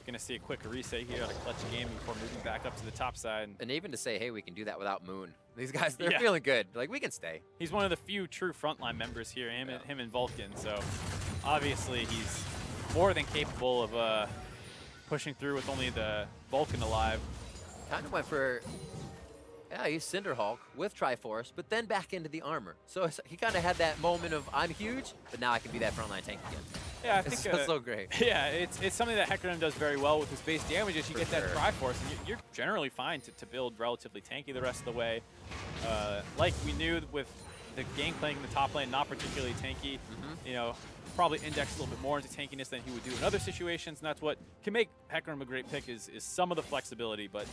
Going to see a quick reset here on a Clutch Gaming before moving back up to the top side. And even to say, hey, we can do that without Moon. These guys, they're feeling good. Like, we can stay. He's one of the few true frontline members here, him and Vulcan. So obviously he's more than capable of pushing through with only the Vulcan alive. Kind of went for, yeah, he's Cinderhulk with Triforce, but then back into the armor. So he kind of had that moment of, I'm huge, but now I can be that frontline tank again. Yeah, I think it's so great. Yeah, it's something that HeckRM does very well with his base damages. You get that Triforce, and you're generally fine to build relatively tanky the rest of the way. Like we knew with the game playing in the top lane, not particularly tanky. You know, probably index a little bit more into tankiness than he would do in other situations, and that's what can make HeckRM a great pick is some of the flexibility, but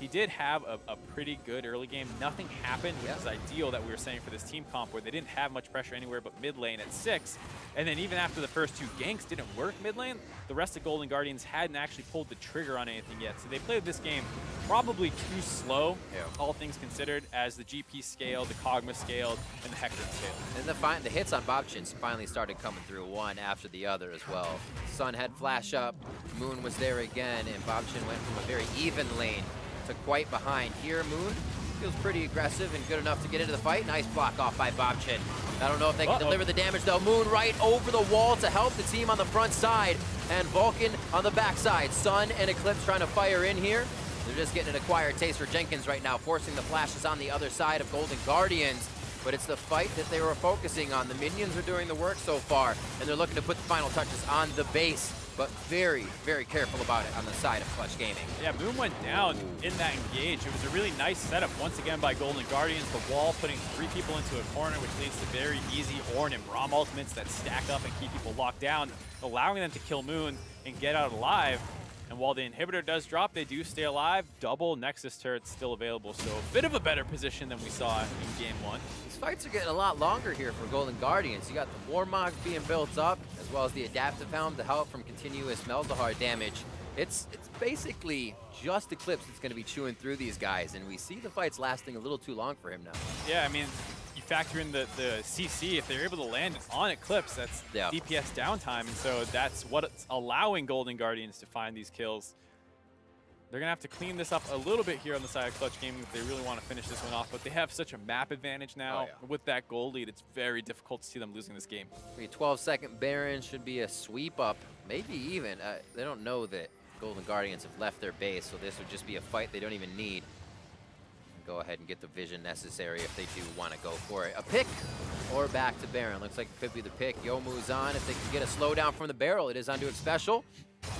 he did have a pretty good early game. Nothing happened, which is ideal that we were saying for this team comp, where they didn't have much pressure anywhere but mid lane at 6. And then even after the first 2 ganks didn't work mid lane, the rest of Golden Guardians hadn't actually pulled the trigger on anything yet. So they played this game probably too slow, all things considered, as the GP scaled, the Kog'Maw scaled, and the HeckRM scaled. And the hits on Bobchin finally started coming through one after the other as well. Sun had flash up, Moon was there again, and Bobchin went from a very even lane to quite behind. Here, Moon feels pretty aggressive and good enough to get into the fight. Nice block off by Bobchin. I don't know if they can deliver the damage though. Moon right over the wall to help the team on the front side, and Vulcan on the back side. Sun and Eclipse trying to fire in here. They're just getting an acquired taste for Jenkins right now, forcing the flashes on the other side of Golden Guardians. But it's the fight that they were focusing on. The minions are doing the work so far, and they're looking to put the final touches on the base, but very, very careful about it on the side of Clutch Gaming. Yeah, Moon went down in that engage. It was a really nice setup once again by Golden Guardians. The wall putting 3 people into a corner, which leads to very easy Ornn and Braum ultimates that stack up and keep people locked down, allowing them to kill Moon and get out alive. And while the inhibitor does drop, they do stay alive. Double Nexus turrets still available, so a bit of a better position than we saw in game 1. These fights are getting a lot longer here for Golden Guardians. You got the Warmogs being built up, as well as the Adaptive Helm to help from continuous Melzahar damage. It's basically just Eclipse that's going to be chewing through these guys, and we see the fights lasting a little too long for him now. Yeah, I mean, you factor in the CC, if they're able to land on Eclipse, that's DPS downtime, and so that's what's allowing Golden Guardians to find these kills. They're going to have to clean this up a little bit here on the side of Clutch Gaming if they really want to finish this one off, but they have such a map advantage now. With that gold lead, it's very difficult to see them losing this game. A 12-second Baron should be a sweep up, maybe even. They don't know that Golden Guardians have left their base, so this would just be a fight they don't even need. Go ahead and get the vision necessary if they do want to go for it. A pick or back to Baron. Looks like it could be the pick. Youmuu's on. If they can get a slowdown from the barrel, it is onto it special,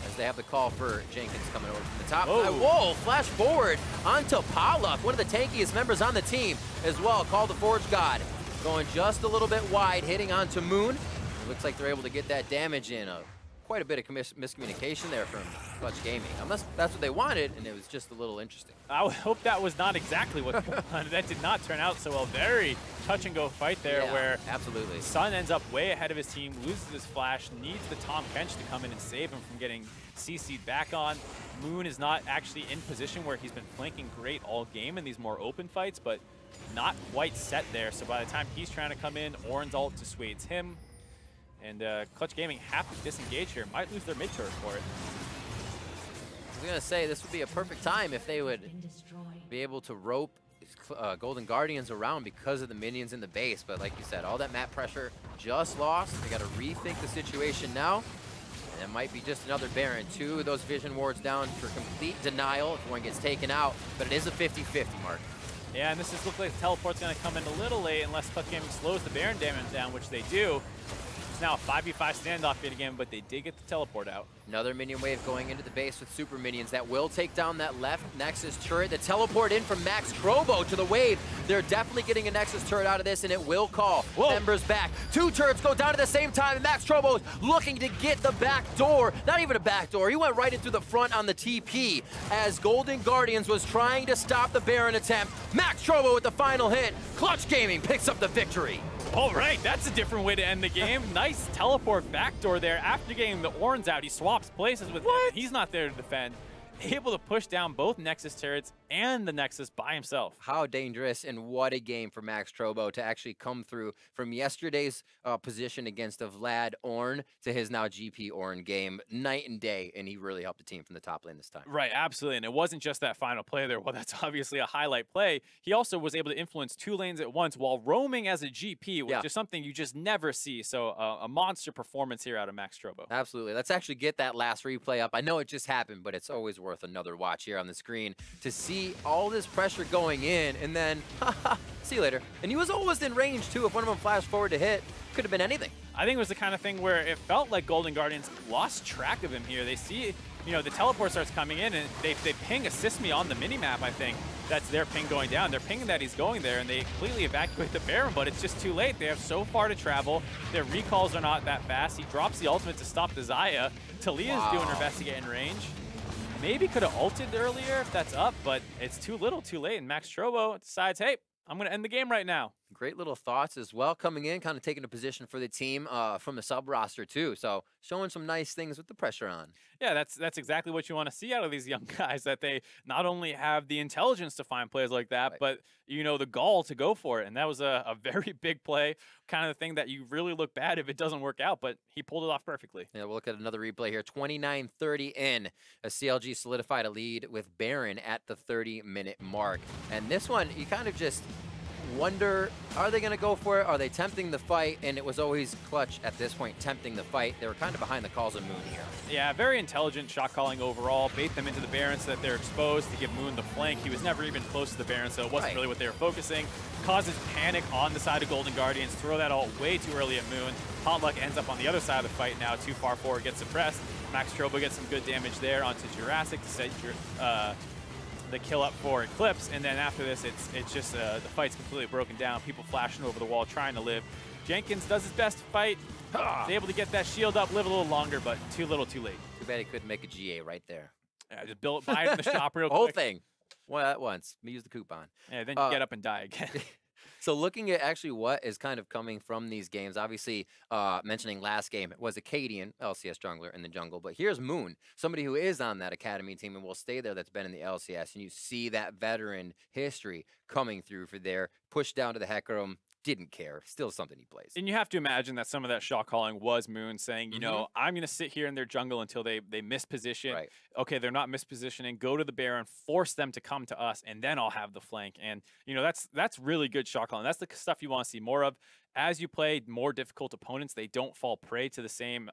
as they have the call for Jenkins coming over from the top. Whoa, flash forward onto Palak, one of the tankiest members on the team as well. Call the Forge God. Going just a little bit wide, hitting onto Moon. It looks like they're able to get that damage in. Quite a bit of miscommunication there from Clutch Gaming. Unless that's what they wanted, and it was just a little interesting. I would hope that was not exactly what they wanted. That did not turn out so well. Very touch-and-go fight there, where absolutely Sun ends up way ahead of his team, loses his flash, needs the Tom Kench to come in and save him from getting CC'd back on. Moon is not actually in position where he's been flanking great all game in these more open fights, but not quite set there. So by the time he's trying to come in, Ornn's ult dissuades him. And Clutch Gaming have to disengage here. Might lose their mid-turret for it. I was going to say, this would be a perfect time if they would be able to rope Golden Guardians around because of the minions in the base. But like you said, all that map pressure just lost. They got to rethink the situation now. And it might be just another Baron. 2 of those vision wards down for complete denial if one gets taken out. But it is a 50-50 mark. Yeah, and this is look like the teleport's going to come in a little late unless Clutch Gaming slows the Baron damage down, which they do. It's now a 5v5 standoff yet again, but they did get the teleport out. Another minion wave going into the base with super minions that will take down that left Nexus turret. The teleport in from Max Trobo to the wave. They're definitely getting a Nexus turret out of this, and it will call members back. 2 turrets go down at the same time, and Max Trobo looking to get the back door. Not even a back door. He went right into the front on the TP as Golden Guardians was trying to stop the Baron attempt. Max Trobo with the final hit. Clutch Gaming picks up the victory. All right, that's a different way to end the game. Nice teleport backdoor there. After getting the Orns out, he swaps places with him. He's not there to defend. Able to push down both Nexus turrets and the Nexus by himself. How dangerous, and what a game for Max Trobo to actually come through from yesterday's position against a Vlad Orn to his now GP Orn game. Night and day, and he really helped the team from the top lane this time. Right, absolutely. And it wasn't just that final play there. Well, that's obviously a highlight play. He also was able to influence 2 lanes at once while roaming as a GP, which is something you just never see. So a monster performance here out of Max Trobo. Absolutely. Let's actually get that last replay up. I know it just happened, but it's always worth another watch here on the screen to see all this pressure going in, and then, see you later. And he was almost in range, too. If one of them flashed forward to hit, could have been anything. I think it was the kind of thing where it felt like Golden Guardians lost track of him here. They see, you know, the teleport starts coming in, and they ping assist me on the minimap, I think. That's their ping going down. They're pinging that he's going there, and they completely evacuate the Baron, but it's just too late. They have so far to travel. Their recalls are not that fast. He drops the ultimate to stop the Xayah. Talia's doing her best to get in range. Maybe could have ulted earlier if that's up, but it's too little, too late. And Max Trobo decides, hey, I'm going to end the game right now. Great little thoughts as well coming in, kind of taking a position for the team from the sub roster too. So showing some nice things with the pressure on. Yeah, that's exactly what you want to see out of these young guys, that they not only have the intelligence to find plays like that, but, you know, the gall to go for it. And that was a very big play, kind of the thing that you really look bad if it doesn't work out, but he pulled it off perfectly. Yeah, we'll look at another replay here. 29-30 in. A CLG solidified a lead with Baron at the 30-minute mark. And this one, you kind of just wonder, are they going to go for it? Are they tempting the fight? And it was always Clutch at this point tempting the fight. They were kind of behind the calls of Moon here. Yeah, very intelligent shot calling overall. Bait them into the Baron so that they're exposed to give Moon the flank. He was never even close to the Baron, so it wasn't really what they were focusing. Causes panic on the side of Golden Guardians. Throw that all way too early at Moon. Potluck ends up on the other side of the fight now. Too far forward, gets suppressed. Max Trobo gets some good damage there onto Jurassic to set the kill up for Eclipse, and then after this, it's just the fight's completely broken down. People flashing over the wall, trying to live. Jenkins does his best to fight. He's able to get that shield up, live a little longer, but too little, too late. Too bad he couldn't make a GA right there. Yeah, just buy it in the shop real quick. Whole thing, well, at once. Use the coupon. Yeah, then you get up and die again. So looking at actually what is kind of coming from these games, obviously mentioning last game, it was Acadian, LCS jungler in the jungle, but here's Moon, somebody who is on that Academy team and will stay there that's been in the LCS, and you see that veteran history coming through for there, pushed down to the Heck Room, didn't care, still something he plays. And you have to imagine that some of that shot calling was Moon saying, you know, I'm going to sit here in their jungle until they misposition. Right. Okay, they're not mispositioning. Go to the Baron, force them to come to us, and then I'll have the flank. And, you know, that's really good shot calling. That's the stuff you want to see more of. As you play more difficult opponents, they don't fall prey to the same,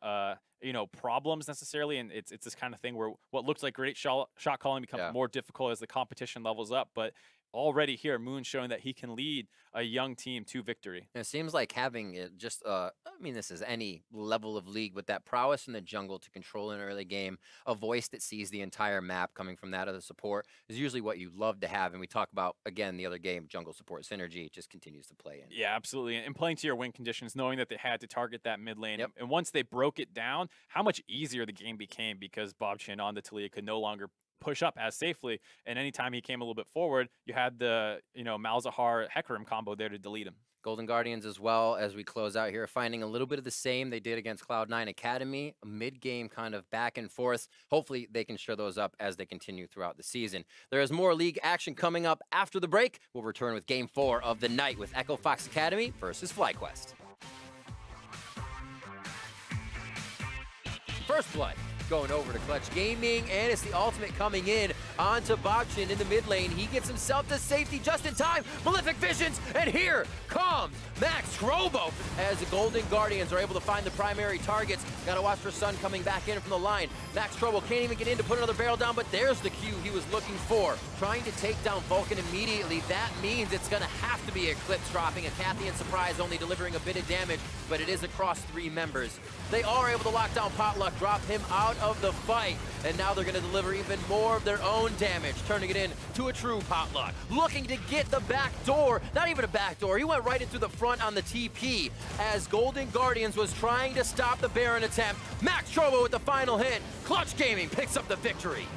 you know, problems necessarily. And it's this kind of thing where what looks like great shot calling becomes more difficult as the competition levels up. But already here, Moon showing that he can lead a young team to victory. And it seems like having it just, I mean, this is any level of league, but that prowess in the jungle to control an early game, a voice that sees the entire map coming from that of the support is usually what you love to have. And we talk about, again, the other game, jungle support synergy, just continues to play in. Yeah, absolutely. And playing to your win conditions, knowing that they had to target that mid lane. And once they broke it down, how much easier the game became because Bob Chin on the Talia could no longer push up as safely, and anytime he came a little bit forward, you had the, you know, Malzahar Hecarim combo there to delete him. Golden Guardians as well, as we close out here, finding a little bit of the same they did against Cloud9 Academy, a mid-game kind of back and forth. Hopefully they can shore those up as they continue throughout the season. There is more league action coming up after the break. We'll return with Game 4 of the night with Echo Fox Academy versus FlyQuest. First blood going over to Clutch Gaming, and it's the ultimate coming in onto Bobchin in the mid lane. He gets himself to safety just in time. Malefic Visions, and here comes Max Trobo as the Golden Guardians are able to find the primary targets. Gotta watch for Sun coming back in from the line. Max Trobo can't even get in to put another barrel down, but there's the cue he was looking for. Trying to take down Vulcan immediately. That means it's gonna have to be Eclipse dropping. A Cathian surprise only delivering a bit of damage, but it is across 3 members. They are able to lock down Potluck, drop him out of the fight, and now they're going to deliver even more of their own damage, turning it in to a true Potluck. Looking to get the back door, not even a back door, he went right into the front on the TP as Golden Guardians was trying to stop the Baron attempt. Max Trobo with the final hit. Clutch Gaming picks up the victory.